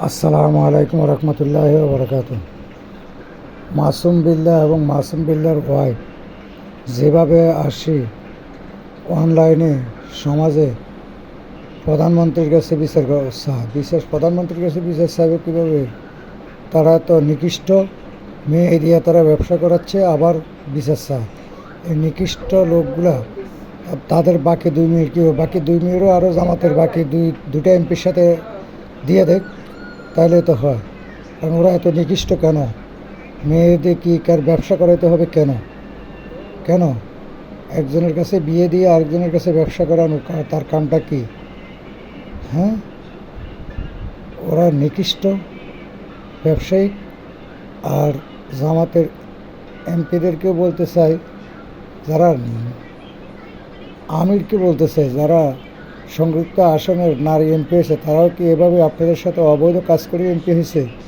আসসালামু আলাইকুম রহমতুল্লাহ বরকাত। মাসুম বিল্লাহ এবং মাসুম বিল্লাহর ওয়াইফ যেভাবে আসি অনলাইনে সমাজে প্রধানমন্ত্রীর কাছে বিচার প্রধানমন্ত্রীর কাছে বিচার চাইবে কীভাবে? তারা তো নিকৃষ্ট মেয়ে দিয়ে তারা ব্যবসা করাচ্ছে, আবার বিচার চায়। এই নিকৃষ্ট লোকগুলা তাদের বাকি 2 মিনিট কী, বাকি 2 মিনিটও আরও জামাতের বাকি দুটা এমপির সাথে দিয়ে দেখ, তাহলে তো হয়। কারণ ওরা এত নিকৃষ্ট কেন? মেয়েদের কি কার ব্যবসা করাইতে হবে কেন? কেন একজনের কাছে বিয়ে দিয়ে আরেকজনের কাছে ব্যবসা করানো, তার কামটা কি? হ্যাঁ, ওরা নিকৃষ্ট ব্যবসায়ী। আর জামাতের এমপিদেরকেও বলতে চাই, যারা আমিরকে বলতে চাই, যারা সংযুক্ত আসনের নারী এমপি হয়েছে, তারাও কি এভাবে আপনাদের সাথে অবৈধ কাজ করে এমপি হয়েছে?